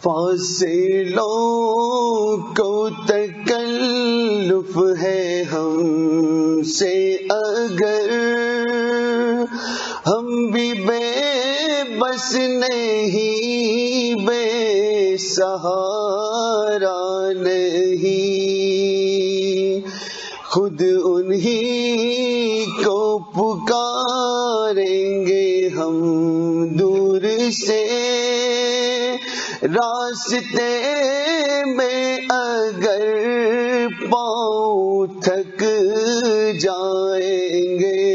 فاصلوں کو تکلف ہے ہم سے اگر ہم بھی بے بس نہیں، بے سہارا نہیں، خود انہی کو پکاریں گے ہم دور سے، راستے میں اگر پاؤں تھک جائیں گے،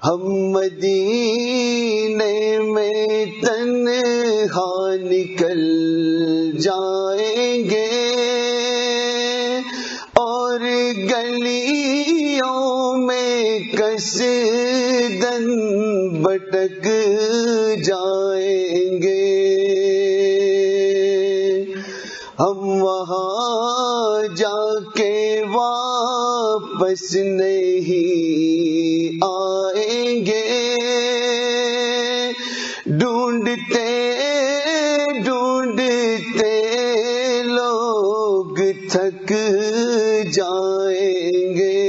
ہم مدینے میں تنہا نکل جائیں گے اور گلیوں میں کسدن بھٹک جائیں گے، ہم وہاں جا کے واپس نہیں آئیں گے، ڈھونڈتے ڈھونڈتے لوگ تھک جائیں گے،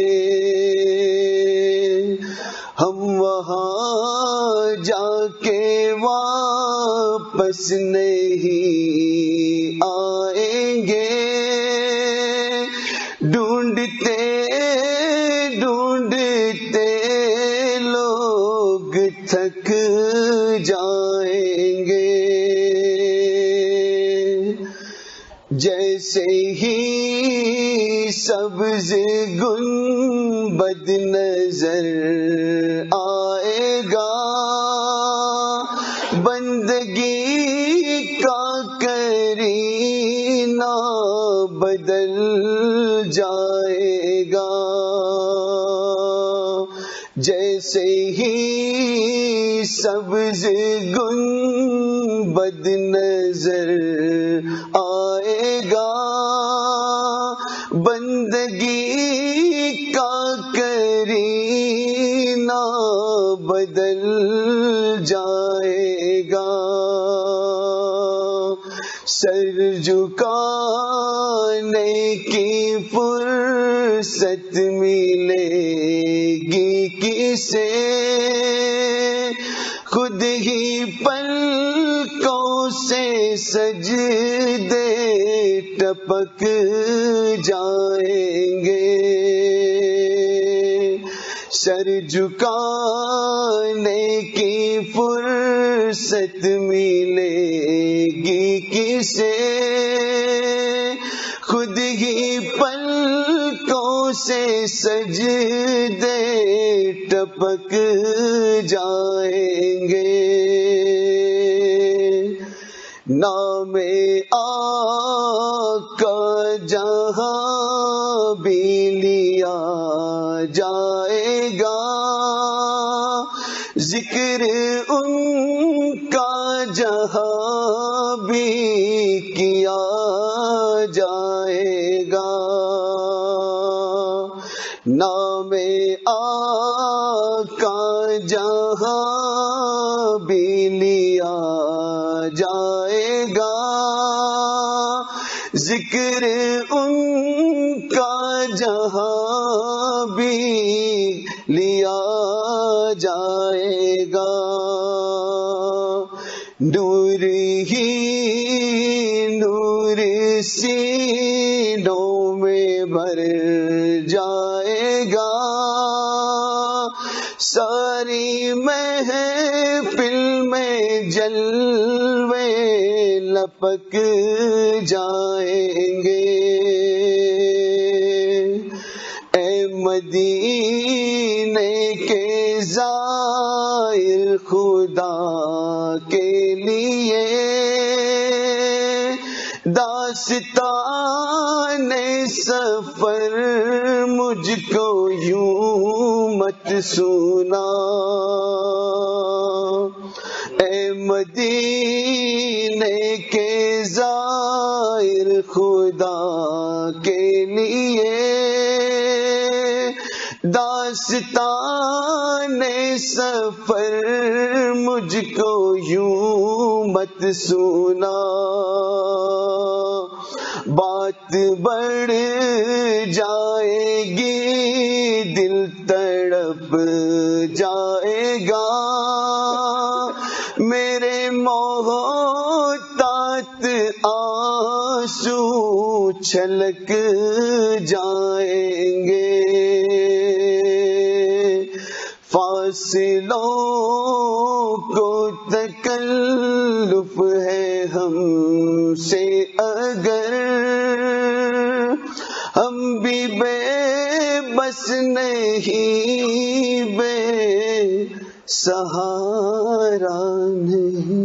ہم وہاں جا کے واپس نہیں آئیں گے، ڈھونڈتے ڈھونڈتے لوگ تھک جائیں گے، جیسے ہی سبز گنبد نظر آئے گا، بندگی کا کرینہ بدل جائے گا، جیسے ہی سبز گنبد نظر آئے گا، بندگی کا کرینہ بدل جائے گا، سر جھکانے کی فرصت ملے گی کسے، خود ہی پلکوں سے سجدے ٹپک جائیں گے، سر جھکانے کی فرصت ملے گی کسے، خود ہی پلکوں سے سجدے ٹپک جائیں گے، نام آقا جہاں بھی لیا جائے گا، ذکر ان کا جہاں بھی کیا جائے گا، نام آقا جہاں بھی لیا جائے گا، ذکر ان کا جہاں بھی لیا جائے گا، نور ہی نور سینوں میں بھر جائے گا، ساری محفل میں جلوے لپک جائیں گے، اے مدینے کے زائر خدا کے لیے داستان سفر مجھ کو یوں مت سنا، اے مدینے کے زائر خدا کے لیے داستان سفر مجھ کو یوں مت سنا، بات بڑھ جائے گی دل تڑپ جائے گا، میرے محتاط آنسو چھلک جائیں گے، فاصلوں کو تکلف ہے ہم سے اگر، ہم بھی بے بس نہیں، بے سہارا نہیں۔